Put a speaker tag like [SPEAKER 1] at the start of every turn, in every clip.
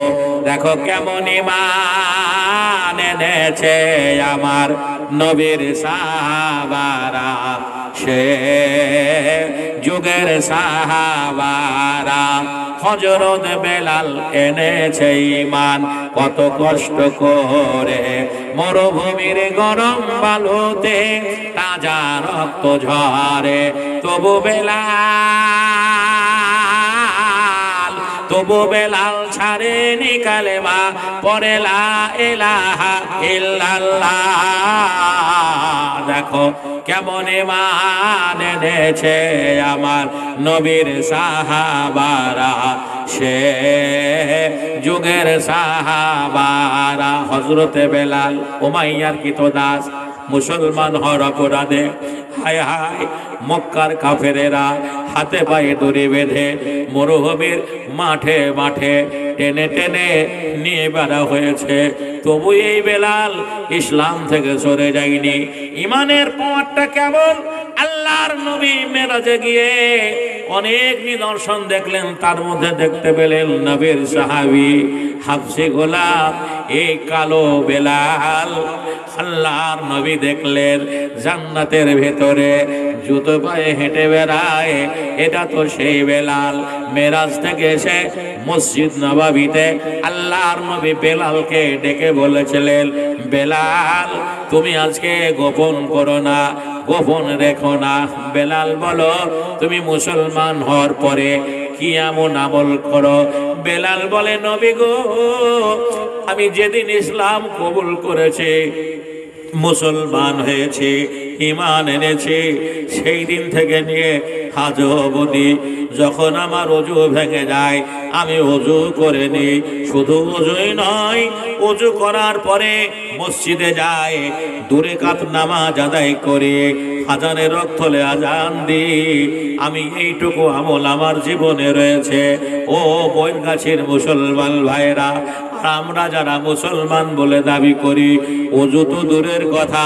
[SPEAKER 1] দেখো কেমন ঈমান এনেছে আমার নবীর সাহাবারা, সে যুগের সাহাবারা। হযরত বেলাল এনেছে ঈমান কত কষ্ট করে, মরুভূমির গরম বালুতে তাজা রক্ত ঝরে, তবু বেলাল ছাড়েনি কালেমা, পড়ে লা ইলাহা ইল্লাল্লাহ। দেখো কেমন ঈমান এনেছে আমার নবীর সাহাবারা, সে যুগের সাহাবারা। হযরতে বেলাল উমাইয়ার কৃতদাস, মুসলমান হওয়ার অপরাধে হায় হায় মক্কার কাফেরেরা হাতে পায়ে দড়ি বেঁধে মরুভূমির মাঠে মাঠে টেনে টেনে নিয়ে বেড়া হয়েছে, তবু এই বেলাল ইসলাম থেকে সরে যায়নি। ইমানের পাওয়ারটা কেমন! আল্লাহর নবী মেরাজে গিয়ে অনেক নিদর্শন দেখলেন, তার মধ্যে দেখতে পেলেন নবীর সাহাবী হাফসে গোলাম এই কালো বেলাল। আল্লাহর নবী দেখলেন জান্নাতের ভেতরে জুতো পায়ে হেঁটে বেড়ায়, এটা তো সেই বেলাল। মেরাজ থেকে এসে মসজিদ নববীতে আল্লাহর নবী বেলালকে ডেকে বলেছিলেন, বেলাল তুমি আজকে গোপন করো না, গোপন রেখো না। বেলাল বলো তুমি মুসলমান হওয়ার পরে কি এমন আমল করো? বেলাল বলে, নবী গো, আমি যেদিন ইসলাম কবুল করেছি, মুসলমান হয়েছে, ঈমান এনেছে, সেই দিন থেকে নিয়ে আজ অবধি যখন আমার ওযু ভেঙে যায় আমি ওযু করে নিই। শুধু ওযুই নয়, ওযু করার পরে মসজিদে যায়, দূরে কাত নামাজ আদায় করে আজানের রক্তলে আজান দিই। আমি এইটুকু আমল আমার জীবনে রয়েছে। ও বৈরগাছির মুসলমান ভাইরা, আমরা যারা মুসলমান বলে দাবি করি, ওযু তো দূরের কথা,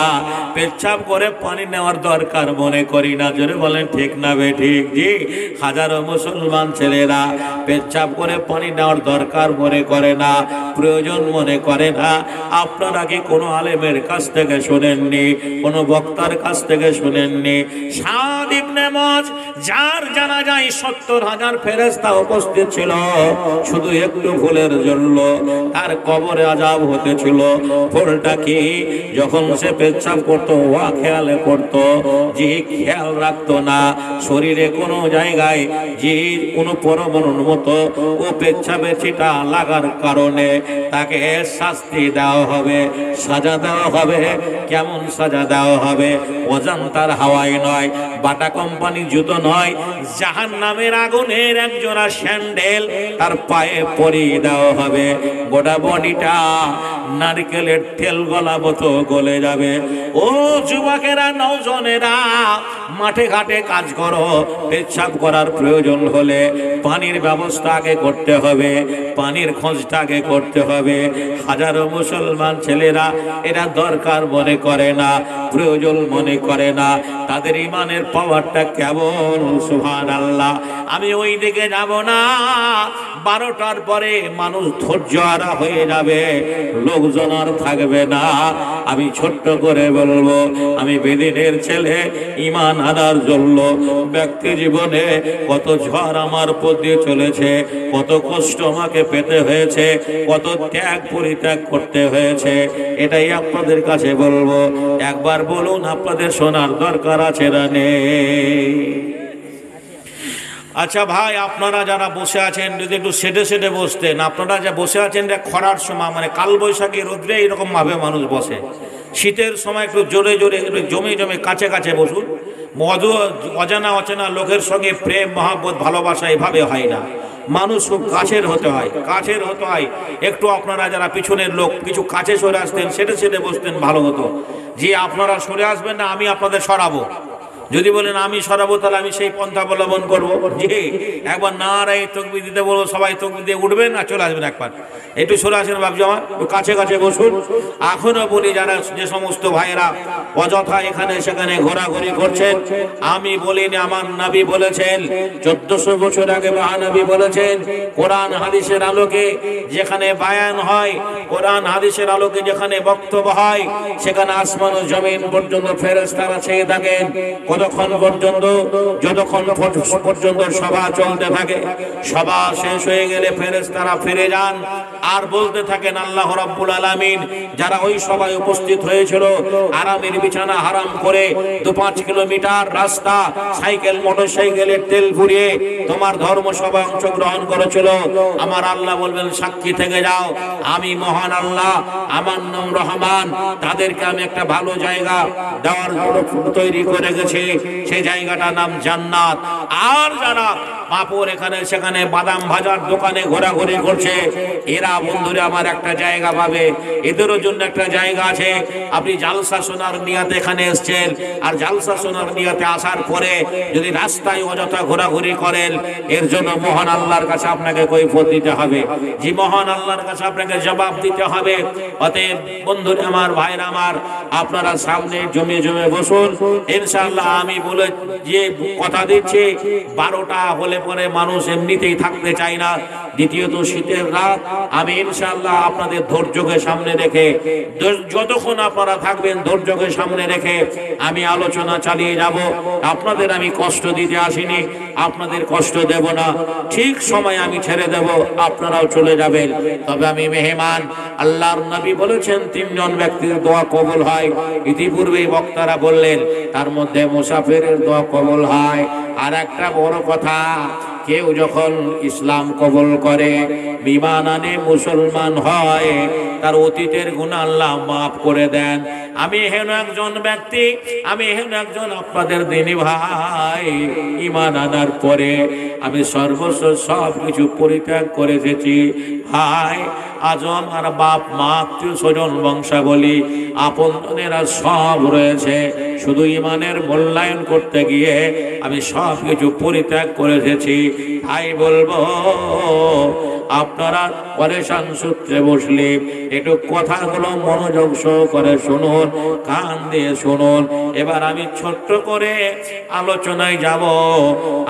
[SPEAKER 1] পেচ্ছাপ করে পানি নেওয়ার দরকার মনে করি না। জোরে বলেন ঠিক না বেঠিক? জি, হাজারো মুসলমান ছেলেরা পেচ্ছাপ করে পানি নেওয়ার দরকার মনে করে না, প্রয়োজন মনে করে না। আপনারা কি কোনো আলেমের কাছ থেকে শুনেননি? কোনো বক্তার কাছ থেকে শুনেননি? সাদ ইবনে মুআয, যার জানাজায় ৭০,০০০ ফেরেশতা উপস্থিত ছিল, শুধু একটু ভুলের জন্য তার কবরে আযাব হতেছিল। ভুলটা কি? যখন সে পেচ্ছাপ করতো ওয়া খেয়ালে করতো, যে খেয়াল রাখতো না শরীরে কোনো জায়গায় যে কোনো পরমাণুর মতো ও পেচ্ছাপের ছিটা লাগার কারণে তাকে শাস্তি দেওয়া হবে, সাজা দেওয়া হবে। কেমন সাজা দেওয়া হবে? অজান্তার হাওয়ায় নয়, বাটা কোম্পানি জুতো নয়, জাহান্নামের আগুনের একজোড়া স্যান্ডেল তার পায়ে পরিয়ে দেওয়া হবে। গোটা বডিটা নারকেলের তেল গলা মতো গলে যাবে। ও যুবকেরা, নওজনেরা, মাঠে ঘাটে কাজ করো, পেচ্ছাপ করার প্রয়োজন হলে পানির ব্যবস্থা আগে করতে হবে, পানির খোঁজটা আগে করতে হবে। হাজারো মুসলমান ছেলেরা এরা দরকার মনে করে না, প্রয়োজন মনে করে না। তাদের ইমানের পাওয়ারটা কেমন! সুবহানাল্লাহ। আমি ওই দিকে যাব না। 12টার পরে মানুষ ধৈর্য হারা হয়ে যাবে, লোকজন আর থাকবে না। আমি ছোট্ট করে বলবো, আমি বেদিনের ছেলে, ঈমান আনার জন্য ব্যক্তি জীবনে কত ঝড় আমার উপর দিয়ে চলেছে, কত কষ্ট আমাকে পেতে হয়েছে, কত ত্যাগ পরিত্যাগ করতে হয়েছে। এটাই আপনাদের কাছে বলবো। একবার বলুন, আপনাদের শোনার দরকার আছে না নেই? আচ্ছা ভাই, আপনারা যারা বসে আছেন যদি একটু সেটে সেটে বসতেন। আপনারা যা বসে আছেন খরার সময়, মানে কালবৈশাখী রোদ্রে এইরকম ভাবে মানুষ বসে। শীতের সময় একটু জোরে জোরে, একটু জমে জমে কাছে কাছে বসুন। মধু অজানা অচেনা লোকের সঙ্গে প্রেম মহাব্বত ভালোবাসা এভাবে হয় না। মানুষ খুব কাছের হতে হয়, কাছের হতে হয়। একটু আপনারা যারা পিছনের লোক কিছু কাছে সরে আসতেন, সেটে সেটে বসতেন, ভালো হতো। যে আপনারা সরে আসবেন না, আমি আপনাদের সরাবো। যদি বলেন আমি সরাবো তাহলে আমি সেই পন্থা অবলম্বন করবো। জি, একবার নারায়ে তাকবীর দিতে বলবো, সবাই তাকবীর দিয়ে উঠবেন আর চলে আসবেন। একবার একটু সরে আসেন বাবজি আমার, একটু কাছে কাছে বসুন। এখনো বলি যারা যে সমস্ত ভাইয়েরা অযথা এখানে সেখানে ঘোরাঘুরি করছেন, আমি বলিনি, আমার নবী বলেছেন 1400 বছর আগে মহানবী বলেছেন, কোরআন হাদিসের আলোকে যেখানে বায়ান হয়, কোরআন হাদিসের আলোকে যেখানে বক্তব্য হয়, সেখানে আসমান ও জমিন পর্যন্ত ফেরেশতারা চেয়ে থাকেন। কতক্ষণ পর্যন্ত? যতক্ষণ পর্যন্ত সভা চলতে থাকে। সভা শেষ হয়ে গেলে ফেরেশতারা ফিরে যান আর বলতে থাকেন, আল্লাহ রাব্বুল আলামিন যারা ওই সভায় উপস্থিত হয়েছিল, আরামের বিছানা হারাম করে 2-5 কিলোমিটার রাস্তা সাইকেল মোটরসাইকেলের তেল ফুরিয়ে তোমার ধর্মসভায় অংশগ্রহণ করেছিল, আমার আল্লাহ বলবেন সাক্ষী থেকে যাও, আমি মহান আল্লাহ, আমার নাম রহমান, তাদেরকে আমি একটা ভালো জায়গা দেওয়ার তৈরি করে গেছি, সেই জায়গাটার নাম জান্নাত। আর যারা পাপড় এখানে সেখানে বাদাম ভাজার দোকানে ঘোরাঘুরি করছে, এরা বন্ধুরা আমার একটা জায়গা পাবে, এদেরও জন্য একটা জায়গা আছে। আপনি জালসা শোনার নিয়াতে এখানে এসেছেন, আর জালসা শোনার নিয়াতে আসার পরে যদি রাস্তায় অযথা ঘোরাঘুরি করেন, এর জন্য মহান আল্লাহর কাছে আপনাকে কৈফিয়ত দিতে হবে। যে মহান আল্লাহর কাছে আপনাকে জবাব দিতে হবে। অতএব বন্ধুরা আমার, ভাইরা আমার, আপনারা সামনে জমে জমে বসুন ইনশাআল্লাহ। আমি বলে যে কথা দিচ্ছি, 12টা হলে পরে মানুষ এমনিতেই থাকতে চায় না। দ্বিতীয়ত শীতের রাত, আমি ইনশাআল্লাহ আপনাদের ধৈর্যকে সামনে রেখে, যতক্ষণ আপনারা থাকবেন ধৈর্যকে সামনে রেখে আমি আলোচনা চালিয়ে যাব। আপনাদের আমি কষ্ট দিতে আসিনি, আপনাদের কষ্ট দেব না, ঠিক সময় আমি ছেড়ে দেব, আপনারাও চলে যাবেন। তবে আমি মেহমান। আল্লাহর নবী বলেছেন 3 জন ব্যক্তির দোয়া কবুল হয়, ইতিপূর্বেই বক্তারা বললেন, তার মধ্যে মুসাফিরের দোয়া কবুল হয়। আর একটা বড় কথা, কেউ যখন ইসলাম কবুল করে, ঈমান আনে, মুসলমান হয়, তার অতীতের গুনাহ আল্লাহ মাফ করে দেন। আমি হেন একজন ব্যক্তি, আমি হেন একজন আপনাদের দিনী ভাই, ঈমান আনার পরে আমি সর্বস্ব সব কিছু পরিত্যাগ করে এসেছি। ভাই, আজ আমার বাপ মা, আত্মীয় স্বজন, বংশাবলী, আপনজনেরা সব রয়েছে, শুধু ঈমানের মূল্যায়ন করতে গিয়ে আমি সব কিছু পরিত্যাগ করে এসেছি। তাই বলবো, আপনারা পরেশান সূত্রে বসলে একটু কথাগুলো মনোযোগ সহকারে শুনুন, কান দিয়ে শুনুন। এবার আমি ছোট্ট করে আলোচনায় যাব,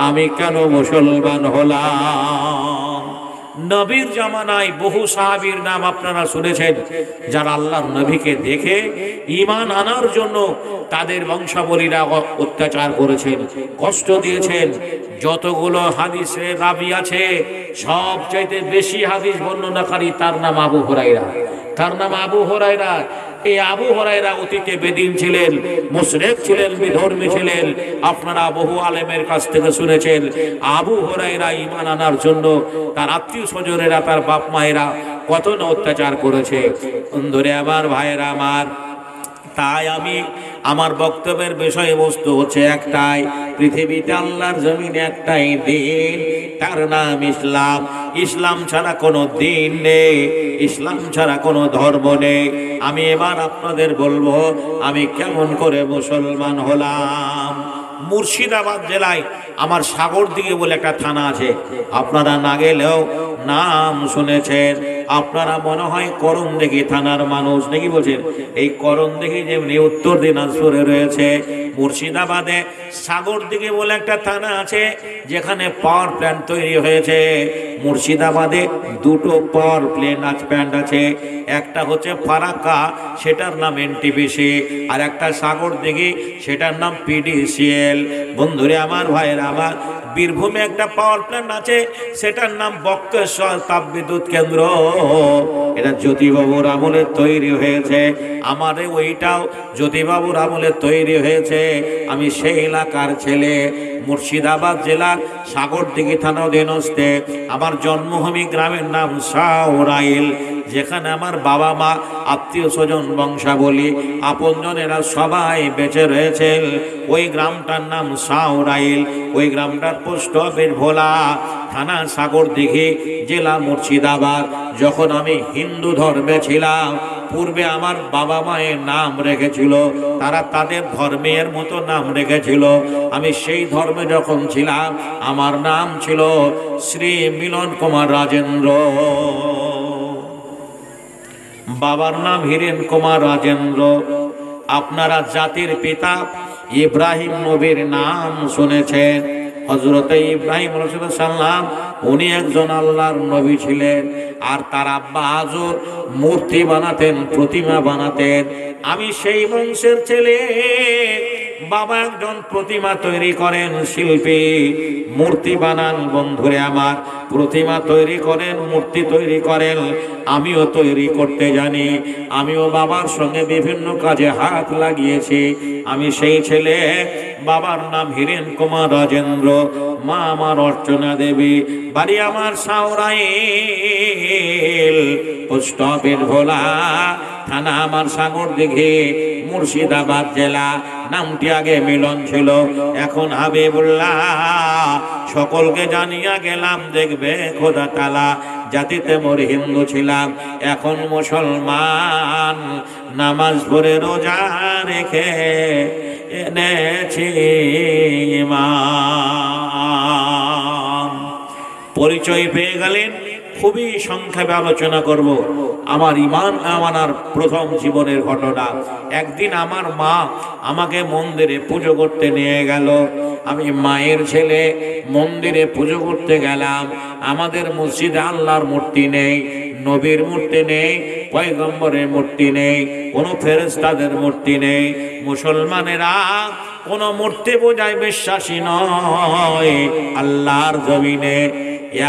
[SPEAKER 1] আমি কেন মুসলমান হলাম। নবীর জামানায় বহু সাহাবীর নাম আপনারা শুনেছেন, যারা আল্লাহর নবীকে দেখে ঈমান আনার জন্য তাদের বংশাবলীরা অত্যাচার করেছেন, কষ্ট দিয়েছেন। যতগুলো হাদিসে রাবী আছে, সবচাইতে বেশি হাদিস বর্ণনাকারী তার নাম আবু হুরায়রা। তার নাম আবু হুরায়রা। এই আবু হুরায়রা অতীতে বেদিন ছিলেন, মুশরিক ছিলেন, বিধর্মী ছিলেন। আপনারা বহু আলেমের কাছ থেকে শুনেছেন আবু হুরায়রা ঈমান আনার জন্য তার আত্মীয় স্বজনেরা, তার বাপ মায়েরা কত না অত্যাচার করেছে। বন্ধুরে আমার, ভাইয়েরা আমার, তাই আমি আমার বক্তব্যের বিষয়বস্তু হচ্ছে একটাই, পৃথিবীতে আল্লাহর জমিনে একটাই দিন, তার নাম ইসলাম। ইসলাম ছাড়া কোনো দিন নেই, ইসলাম ছাড়া কোনো ধর্ম নেই। আমি এবার আপনাদের বলবো আমি কেমন করে মুসলমান হলাম। মুর্শিদাবাদ জেলায় আমার সাগরদিঘি বলে একটা থানা আছে, আপনারা না গেলেও নাম শুনেছেন। আপনারা মনে হয় করণদিঘি থানার মানুষ নাকি বলছেন? এই করণদিঘি যেমনি উত্তর দিনাজপুরে রয়েছে, মুর্শিদাবাদে সাগরদিঘি বলে একটা থানা আছে, যেখানে পাওয়ার প্ল্যান্ট তৈরি হয়েছে। মুর্শিদাবাদে 2টো পাওয়ার প্ল্যান্ট আছে, একটা হচ্ছে ফারাক্কা, সেটার নাম এনটিপিসি, আর একটা সাগরদিঘি, সেটার নাম পিডিসিএল। বন্ধুরে আমার, ভাইয়েরা আমার, বীরভূমে একটা পাওয়ার প্ল্যান্ট আছে, সেটার নাম বক্রেশ্বর তাপবিদ্যুৎ কেন্দ্র। এটা জ্যোতিবাবুর আমলে তৈরি হয়েছে। আমার ওইটাও জ্যোতিবাবুর আমলে তৈরি হয়েছে। আমি সেই এলাকার ছেলে। মুর্শিদাবাদ জেলার সাগরদিঘি থানা অধীনস্থে আমার জন্মভূমি, গ্রামের নাম সাউরাইল, যেখানে আমার বাবা মা, আত্মীয় স্বজন, বংশাবলী, আপনজনেরা সবাই বেঁচে রয়েছেন। ওই গ্রামটার নাম সাউরাইল। ওই গ্রামটার পোস্ট অফিস ভোলা, থানা সাগরদিঘি, জেলা মুর্শিদাবাদ। যখন আমি হিন্দু ধর্মে ছিলাম পূর্বে আমার বাবা মায়ের নাম রেখেছিল, তারা তাদের ধর্মের মতো নাম রেখেছিল। আমি সেই ধর্মে যখন ছিলাম, আমার নাম ছিল শ্রী মিলন কুমার রাজেন্দ্র। বাবার নাম হীরেন কুমার রাজেন্দ্র। আপনারা জাতির পিতা ইব্রাহিম নবীর নাম শুনেছেন। হযরত ইব্রাহিম রাসূলুল্লাহ সাল্লাম উনি একজন আল্লাহর নবী ছিলেন। আর তার আব্বা আজর মূর্তি বানাতেন, প্রতিমা বানাতেন। আমি সেই বংশের ছেলে। বাবা একজন প্রতিমা তৈরি করেন, শিল্পী, মূর্তি বানান। বন্ধুরে আমার, প্রতিমা তৈরি করেন, মূর্তি তৈরি করেন। আমিও তৈরি করতে জানি। আমিও বাবার সঙ্গে বিভিন্ন কাজে হাত লাগিয়েছি। আমি সেই ছেলে। বাবার নাম হীরেন কুমার রাজেন্দ্র, মা আমার অর্চনা দেবী, বাড়ি আমার সাউরাইল, পোস্ট অফিস ভোলা, থানা আমার সাগরদিঘি, মুর্শিদাবাদ জেলা। নামটি আগে মিলন ছিল, এখন হাবিবুল্লাহ। সকলকে জানিয়া গেলাম, দেখবে খোদা তাআলা, জাতিতে মোর হিন্দু ছিলাম, এখন মুসলমান। নামাজ পড়ে রোজা রেখে এনেছি ঈমান। পরিচয় পেয়ে গেলেন। খুবই সংক্ষেপে আলোচনা করব আমার ঈমান আনার প্রথম জীবনের ঘটনা। একদিন আমার মা আমাকে মন্দিরে পুজো করতে নিয়ে গেল। আমি মায়ের ছেলে, মন্দিরে পুজো করতে গেলাম। আমাদের মসজিদে আল্লাহর মূর্তি নেই, নবীর মূর্তি নেই, পয়গম্বরের মূর্তি নেই, কোনো ফেরেশতাদের মূর্তি নেই। মুসলমানেরা কোনো মূর্তি পূজায় বিশ্বাসী নয়। আল্লাহর জমিনে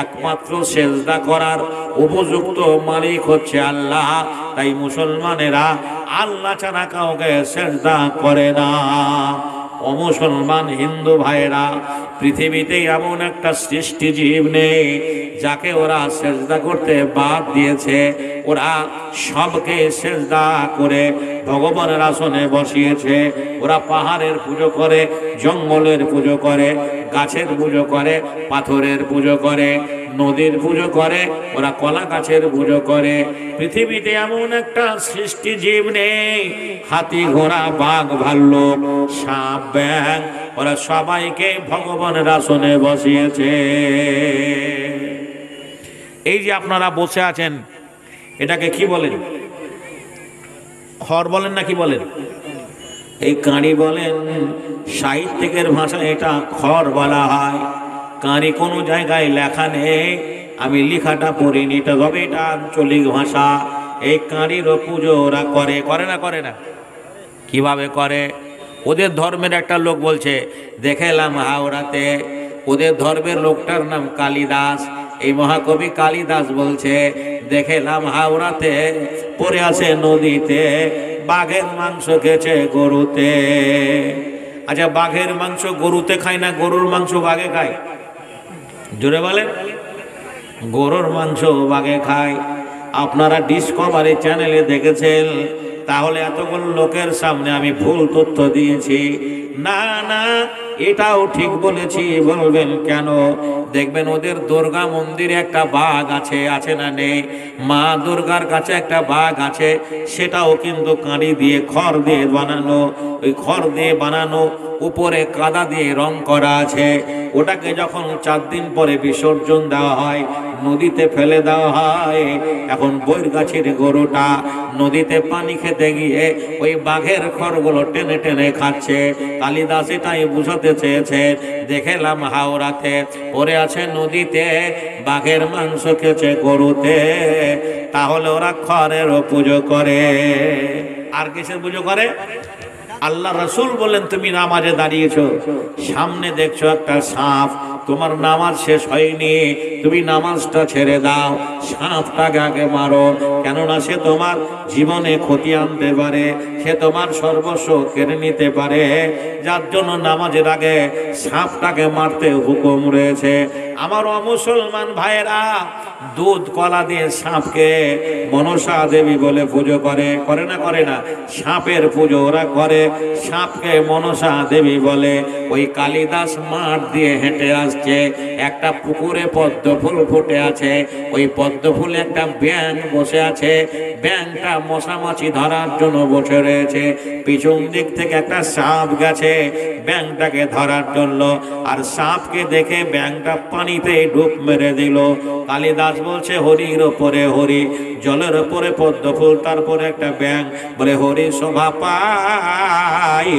[SPEAKER 1] একমাত্র সেজদা করার উপযুক্ত মালিক হচ্ছে আল্লাহ। তাই মুসলমানেরা আল্লাহ ছাড়া কাউকে সেজদা করে না। ও মুসলমান হিন্দু ভাইরা, পৃথিবীতে এমন একটা সৃষ্টি জীব নেই যাকে ওরা সেজদা করতে বাদ দিয়েছে। ওরা সবকে সেজদা করে ভগবানের আসনে বসিয়েছে। ওরা পাহাড়ের পুজো করে, জঙ্গলের পুজো করে, গাছের পুজো করে, পাথরের পুজো করে, নদীর পুজো করে, ওরা কলা গাছের পুজো করে। পৃথিবীতে এমন একটা সৃষ্টি জীব নেই, হাতি, ঘোড়া, বাঘ, ভাল্লুক, সাপ, ব্যাঙ, ওরা সবাইকে ভগবানের আসনে বসিয়েছে। এই যে আপনারা বসে আছেন, এটাকে কি বলেন? খড় বলেন না কি বলেন? এই কাঁড়ি বলেন। সাহিত্যিকের ভাষায় এটা খড় বলা হয়। কাঁড়ি কোনো জায়গায় লেখা নেই, আমি লেখাটা পড়িনি, তবে এটা আঞ্চলিক ভাষা। এই কাঁড়িরও পুজো ওরা করে, করে না করে না? কিভাবে করে? ওদের ধর্মের একটা লোক বলছে, দেখে এলাম হাওড়াতে, ওদের ধর্মের লোকটার নাম কালিদাস। এই মহাকবি কালিদাস বলছে, দেখে এলাম হাওড়াতে, পড়ে আছে নদীতে, বাঘের মাংস খেয়েছে গরুতে। আচ্ছা, বাঘের মাংস গরুতে খায় না, গরুর মাংস বাঘে খায়? জোরে বলেন। গরুর মাংস বাঘে খায়। আপনারা ডিসকভারি চ্যানেলে দেখেছেন। তাহলে এতগুলো লোকের সামনে আমি ভুল তথ্য দিয়েছি? না না, এটাও ঠিক বলেছি। বলবেন কেন? দেখবেন ওদের দুর্গা মন্দিরে একটা বাঘ আছে, আছে না নেই? মা দুর্গার কাছে একটা বাঘ আছে, সেটাও কিন্তু কাঁড়ি দিয়ে, খড় দিয়ে বানানো। ওই খড় দিয়ে বানানো, উপরে কাদা দিয়ে রং করা আছে। ওটাকে যখন 4 দিন পরে বিসর্জন দেওয়া হয়, নদীতে ফেলে দেওয়া হয়। এখন বৈরগাছির গরুটা নদীতে পানি খেতে গিয়ে ওই বাঘের খড়গুলো টেনে টেনে খাচ্ছে। কালিদাস এটাই বুঝাতে চেয়েছে, দেখলাম হাওড়াতে, পড়ে আছে নদীতে, বাঘের মাংস খেয়েছে গরুতে। তাহলে ওরা খড়েরও পুজো করে। আর কিসের পুজো করে? আল্লাহ রসুল বললেন, তুমি নামাজে দাঁড়িয়েছো, সামনে দেখছো একটা সাপ, তোমার নামাজ শেষ হয়নি, তুমি নামাজটা ছেড়ে দাও, সাপটাকে আগে মারো। কেননা সে তোমার জীবনে ক্ষতি আনতে পারে, সে তোমার সর্বস্ব কেড়ে নিতে পারে। যার জন্য নামাজের আগে সাপটাকে মারতে হুকুম রয়েছে। আমার অমুসলমান ভাইয়েরা দুধ কলা দিয়ে সাপকে মনসা দেবী বলে পুজো করে, করে না করে না? সাপের পুজো ওরা করে। সাপকে মনসা দেবী বলে। ওই কালিদাস মাঠ দিয়ে হেঁটে আসছে, একটা পুকুরে পদ্ম ফুল ফুটে আছে, ওই পদ্ম ফুলে একটা ব্যাঙ বসে আছে, ব্যাঙটা মশামাছি ধরার জন্য বসে রয়েছে। পিছন দিক থেকে একটা সাপ গেছে ব্যাঙটাকে ধরার জন্য, আর সাপকে দেখে ব্যাঙটা পানিতে ডুব মেরে দিল। কালিদাস বলছে হরির ওপরে হরি, জলের ওপরে পদ্ম ফুল, তারপরে একটা ব্যাঙ। বলে হরি শোভা পাই,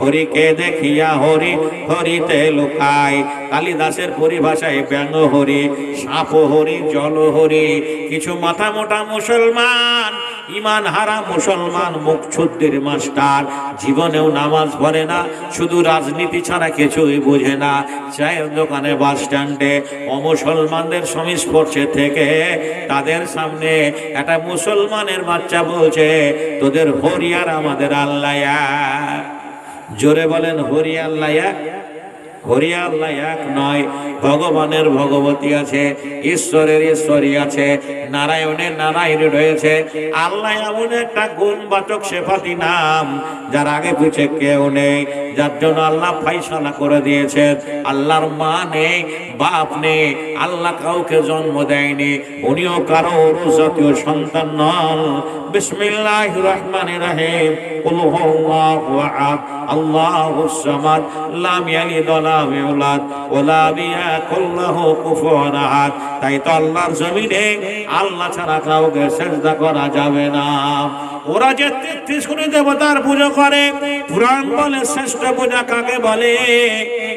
[SPEAKER 1] হরিকে দেখিয়া হরি হরিতে লুকায়। কালিদাসের পরিভাষায় ব্যাঙ হরি, সাপ হরি, জল হরি। কিছু মাথা মোটা মুসলমান, ইমান হারা মুসলমান, মুখশুদ্ধির মাস্টার, জীবনেও নামাজ পড়ে না, শুধু রাজনীতি ছাড়া কিছুই বোঝে না। চায়ের দোকানে, বাস স্ট্যান্ডে অমুসলমানদের সংস্পর্শে থেকে তাদের সামনে একটা মুসলমানের বাচ্চা বলছে তোদের হরি আর আমাদের আল্লাহ এক। জোরে বলেন হরি আল্লাহ এক। হরি আল্লাহ এক নয়, ভগবানের ভগবতী আছে, ঈশ্বরের ঈশ্বরী আছে, নারায়ণের নারায়ণ রয়েছে। আল্লাহ এমন একটা গুণবাচক সেফাতি নাম যার আগে পিছে কেউ নেই, যার জন্য আল্লাহ ফাইসালা করে দিয়েছেন। আল্লাহর মা নেই, বাপ নেই, আল্লাহ কাউকে জন্ম দেয়নি, উনিও কারো জাতীয় সন্তান নন। বিসমিল্লাহির রহমানির রহিম। কুল হুয়াল্লাহু আহাদ, আল্লাহুস সামাদ, লাম ইয়ালিদ ওয়া লাম ইউলাদ ওয়া লাম ইয়াকুল লাহু কুফুয়ান আহাদ। তাই তো আল্লাহর জমিনে আল্লাহ ছাড়া কাউকে সিজদা করা যাবে না। ওরা যে 33 কোটি দেবতার পূজা করে, পুরাণ বলে শ্রেষ্ঠ পূজা কাকে বলে?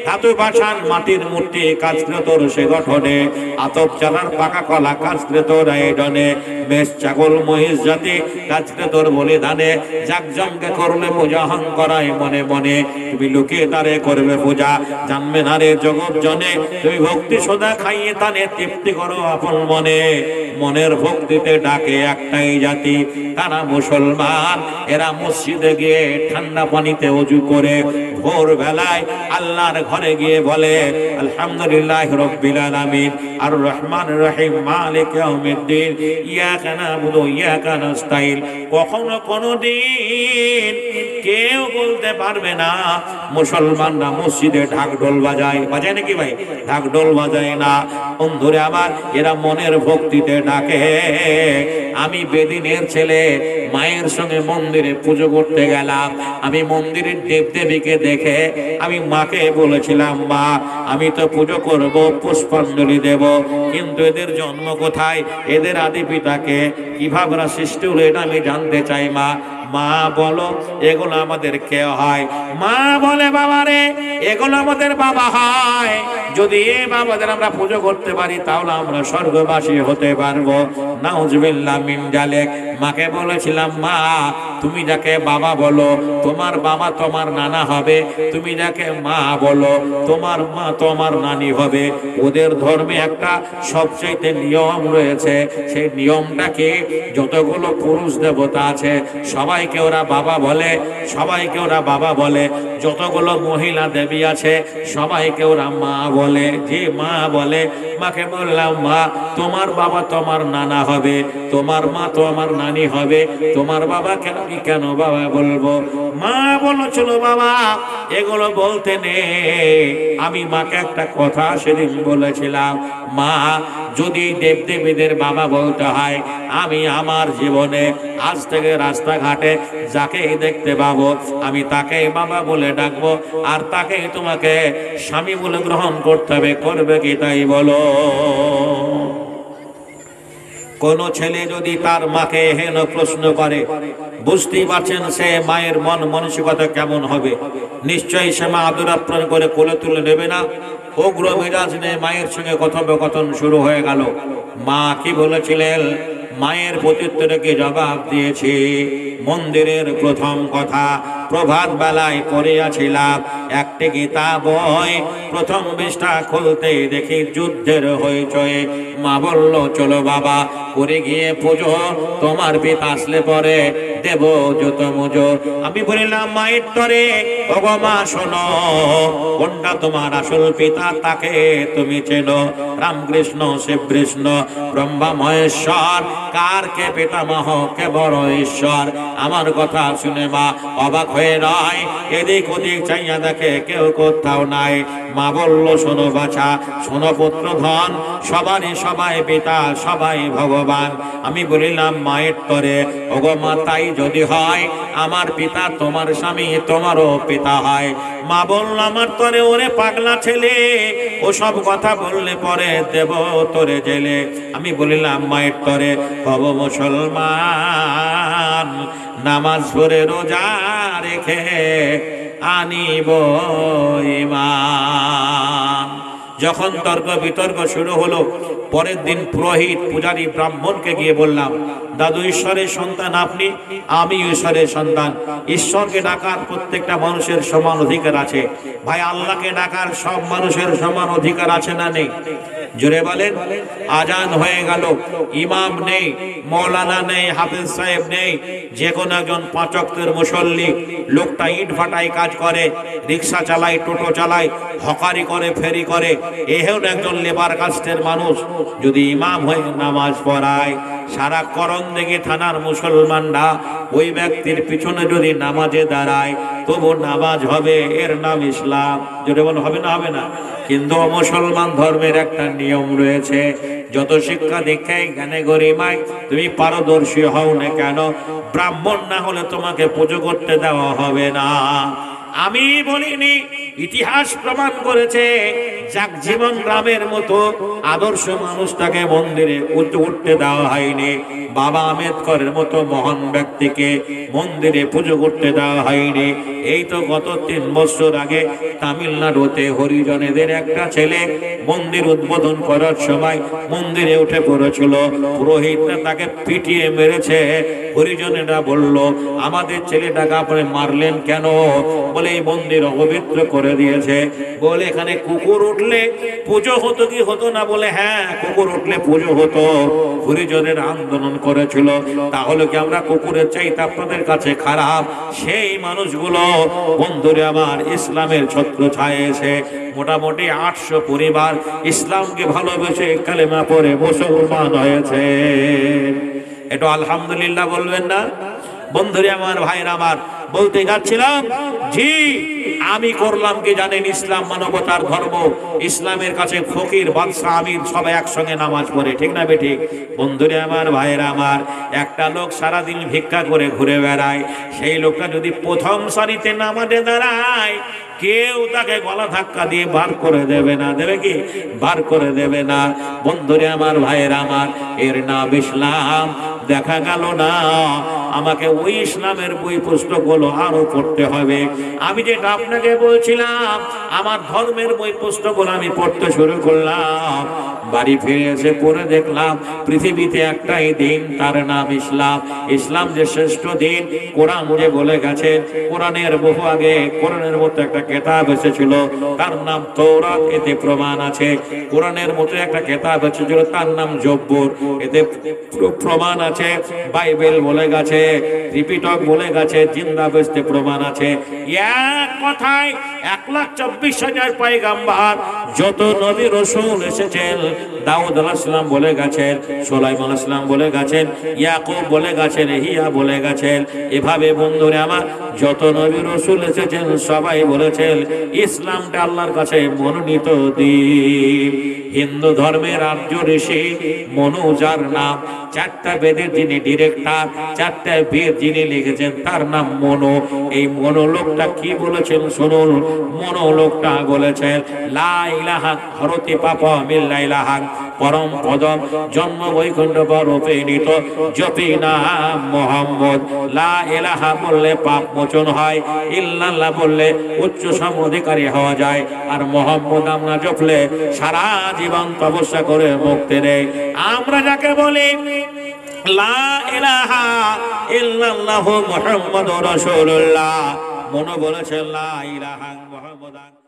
[SPEAKER 1] ধাতু বাসান মাটির মূর্তি কাজ করে তোর সে গঠনে, আতপ চালার পাকা কলা কাজ করে তোর আয়োজনে, মেষ ছাগল মহিষ জাতি কাজ করে তোর বলিদানে। জাকজমকে করলে পূজা হং করায় মনে মনে, তুমি লুকিয়ে তারে করবে পূজা, জানবে না রে জগৎ জনে। তুমি ভক্তি সোদা খাইয়ে তানে তৃপ্তি করো আপন মনে। মনের ভক্তিতে ডাকে একটাই জাতি, তারা মুসলমান। এরা মসজিদে গিয়ে ঠান্ডা পানিতে ওযু করে ভোর বেলায় আল্লাহর ঘরে গিয়ে বলে আলহামদুলিল্লাহ রাব্বিল আলামিন আর রহমানির রহিম মালিক ইয়াউমিদ্দিন ইয়াকা নাবুদু ইয়াকা নাস্তাইন। কখনো কোনদিন কেউ বলতে পারবে না মুসলমানরা মসজিদে ঢাক ঢোল বাজায়। বাজায় নাকি ভাই? ঢাক ঢোল বাজায় না। বন্ধুরে আমার, এরা মনের ভক্তিতে ডাকে। আমি বেদিনের ছেলে, মায়ের সঙ্গে মন্দিরে পুজো করতে গেলাম। আমি মন্দিরের দেবদেবীকে দেখে আমি মাকে বলেছিলাম, মা আমি তো পুজো করব, পুষ্পাঞ্জলি দেব, কিন্তু এদের জন্ম কোথায়, এদের আদি পিতাকে কিভাবে সৃষ্টি হলো এটা আমি জানতে চাই মা। মা বলো এগুলো আমাদের কে হয়? মা বলে বাবা রে এগুলো আমাদের বাবা হয়। যদি এই বাবাদের আমরা পুজো করতে পারি তাহলে আমরা স্বর্গবাসী হতে পারবো। নাউজুবিল্লাহ মিন জালিক। মাকে বলেছিলাম, মা তুমি যাকে বাবা বলো তোমার বাবা তোমার নানা হবে, তুমি যাকে মা বলো তোমার মা তোমার নানি হবে। ওদের ধর্মে একটা সবচাইতে নিয়ম রয়েছে, সেই নিয়মটাকে যতগুলো পুরুষ দেবতা আছে সবাইকে ওরা বাবা বলে, সবাইকে ওরা বাবা বলে। যতগুলো মহিলা দেবী আছে সবাইকে ওরা মা বলে। যে মা বলে, মাকে বললাম, মা তোমার বাবা তোমার নানা হবে, তোমার মা তোমার নানি হবে, তোমার বাবা কেন বাবা বলবো? মা বলেছিল, বাবা এগুলো বলতে নেই। আমি মাকে একটা কথা সেদিন বলেছিলাম, মা যদি দেবদেবীদের বাবা বলতে হয়, আমি আমার জীবনে আজ থেকে রাস্তাঘাটে যাকেই দেখতে পাবো আমি তাকেই বাবা বলে ডাকবো, আর তাকেই তোমাকে স্বামী বলে গ্রহণ করতে হবে। করবে কি তাই বলো? কোন ছেলে যদি তার মাকে হেন প্রশ্ন করে, বুঝতেই পারছেন সে মায়ের মন মানসিকতা কেমন হবে। নিশ্চয়ই সে মা আদর আপ্যায়ন করে কোলে তুলে নেবে না। উগ্র মেজাজ নিয়ে মায়ের সঙ্গে কথোপকথন শুরু হয়ে গেল। মা কি বলেছিলেন? মায়ের প্রত্যুত্তরে কি জবাব দিয়েছি? মন্দিরের প্রথম কথা প্রভাত বেলায় পড়িয়াছিলাম একটি গীতা বই, প্রথম পৃষ্ঠা খুলতেই দেখি যুদ্ধের হইচই। মা বলল, চলো বাবা করে গিয়ে পুজো, তোমার পিতা আসলে পরে দেব যত মুজো। আমি বলিলাম, মায়ের তরে ওগো মা শোনো, কোনটা তোমার আসল পিতা তাকে তুমি চেনো? রামকৃষ্ণ শিবকৃষ্ণ ব্রহ্মা মহেশ্বর, কার কে পিতামহ কে বড় ঈশ্বর? আমার কথা শুনে মা অবাক হয়ে হয়ে নয়, এদিক ওদিক চাইয়া দেখে কেউ কোথাও নাই। মা বলল, শোনো বাছা, শোনো পুত্র ধন, সবারই সবাই পিতা, সবাই ভগবান। আমি বলিলাম মায়ের তরে, ওগো মা তাই যদি হয়, আমার পিতা তোমার স্বামী, তোমারও পিতা হয়। মা বলল, আমার তরে ওরে পাগলা ছেলে, ও সব কথা বললে পরে দেব তোরে জেলে। আমি বলিলাম মায়ের তরে, হব মুসলমান, নামাজ পড়ে রোজা রেখে আনিব ঈমান। যখন তর্ক বিতর্ক শুরু হলো, পরের দিন পুরোহিত পূজারী ব্রাহ্মণকে গিয়ে বললাম, দাদু ঈশ্বরের সন্তান আপনি, আমি ঈশ্বরের সন্তান। ঈশ্বরকে ডাকার প্রত্যেকটা মানুষের সমান অধিকার আছে। ভাই, আল্লাহকে ডাকার সব মানুষের সমান অধিকার আছে না নেই? জোরে বলেন। আজান হয়ে গেল, ইমাম নেই, মৌলানা নেই, হাফেজ সাহেব নেই, যে কোনো একজন পাঁচ ওয়াক্তের মুসল্লি। লোকটা ইট ভাটায় কাজ করে, রিক্সা চালায়, টোটো চালায়, হকারি করে, ফেরি করে, এহেও একজন লেবার কাস্টের মানুষ। যদি ইমাম হয়ে নামাজ পড়ায়, সারা করণদিঘি থানার মুসলমানরা ওই ব্যক্তির পিছনে যদি নামাজে দাঁড়ায়, তবু নামাজ হবে, এর নাম ইসলাম। যদি বল হবে না, হবে না। কিন্তু মুসলমান ধর্মের একটা নিয়ম রয়েছে, যত শিক্ষা দীক্ষায় জ্ঞানে গরিমায় তুমি পারদর্শী হও না কেন, ব্রাহ্মণ না হলে তোমাকে পুজো করতে দেওয়া হবে না। আমি বলিনি, ইতিহাস প্রমাণ করেছে। জীবন গ্রামের মতো আদর্শ মানুষটাকে মন্দিরে উঠতে দেওয়া হয়নি, বাবা আম্বেদকরের মতো মহান ব্যক্তিকে মন্দিরে পুজো করতে দেওয়া হয়নি। এই তো গত 3 বছর আগে তামিলনাড়ুতে হরিজনেদের একটা ছেলে মন্দির উদ্বোধন করার সময় মন্দিরে উঠে পড়েছিল, পুরোহিতরা তাকে পিটিয়ে মেরেছে। হরিজনেরা বলল, আমাদের ছেলেটাকে আপনি মারলেন কেন? বলে এই মন্দির অপবিত্র করে দিয়েছে। বলে এখানে কুকুর উঠলে পুজো হতো কি হতো না? বলে হ্যাঁ, কুকুর উঠলে পুজো হতো। হরিজনের আন্দোলন করেছিল। তাহলে কি আমরা কুকুরের চাইতে আপনাদের কাছে খারাপ? সেই মানুষগুলো বন্ধুরে আমার ইসলামের ছত্র ছায়ে এসে মোটামুটি 800 পরিবার ইসলামকে ভালোবেসে কালেমা পড়ে মুসলমান হয়েছে। এটা আলহামদুলিল্লাহ বলবেন না? বন্ধুরে আমার, ভাইরা আমার, বলতে যাচ্ছিলাম, জি আমি করলাম কি জানেন? ইসলাম মানবতার ধর্ম। ইসলামের কাছে ফকির, বাদশাহ, আমির সবাই একসঙ্গে নামাজ পড়ে, ঠিক না বেঠিক? বন্ধুরে আমার, ভাইরা আমার, একটা লোক সারাদিন ভিক্ষা করে ঘুরে বেড়ায়, সেই লোকটা যদি প্রথম সারিতে নামাজে দাঁড়ায়, কেউ তাকে গলা ধাক্কা দিয়ে বার করে দেবে না। দেবে কি? বার করে দেবে না। বন্ধুরে আমার, ভাইয়ের আমার, এর নাম ইসলাম। দেখা গেল না, আমাকে ওই ইসলামের বই পুস্তকগুলো আরো পড়তে হবে। আমি যেটা আপনাকে বলছিলাম, আমার ধর্মের বই পুস্তকগুলো আমি পড়তে শুরু করলাম। বাড়ি ফিরে এসে পড়ে দেখলাম পৃথিবীতে একটাই দিন, তার নাম ইসলাম। ইসলাম যে শ্রেষ্ঠ দিন, কোরআন যে বলে গেছে। কোরআনের বহু আগে কোরআনের মতো একটা কিতাব এসেছিল, তার নাম তৌরাত, এতে প্রমাণ আছে। কোরআনের মতো একটা কিতাব এসেছিল, তার নাম জব্বর, এতে প্রমাণ আছে। বাইবেল বলে গেছে, ত্রিপিটক বলে গেছে, জিন্দা বেস্তে প্রমাণ আছে। এক কথায় 1,24,000 পয়গম্বর, যত নবী রাসূল এসেছেন, দাউদ আলাইহিস সালাম বলে গেছেন, সুলাইমান আলাইহিস সালাম বলে গেছেন, ইয়াকুব বলে গেছেন, ইহয়া বলে গেছেন। এভাবে বন্ধুরে আমার, যত নবী রাসূল এসেছেন সবাই বলেছেন ইসলামটা আল্লাহর কাছে মনোনীত দিন। হিন্দু ধর্মের আর্য ঋষি মনু, যার নাম, 4টা বেদের যিনি ডিরেক্টর, 4টা বেদ যিনি লিখেছেন, তার নাম মনু। এই মনু লোকটা কি বলেছেন শুনুন। মনু লোকটা বলেছেন, লা ইলাহা হরতি পাপ মিল্লা ইলাহা, পরম পদম জন্ম বৈকুণ্ঠ রূপে নিত জপি নাম মুহাম্মদ। লা ইলাহা বললে পাপ মোচন হয়, ইল্লাল্লাহ বললে উচ্চ সম অধিকারী হওয়া যায়, আর মুহাম্মদ আমরা জপলে সারা জীবন তপস্যা করে মুক্তি দেয়। আমরা যাকে বলি লা ইলাহা ইল্লাল্লাহু মুহাম্মাদুর রাসূলুল্লাহ, মনে বলেছে লা ইলাহা মুহাম্মাদান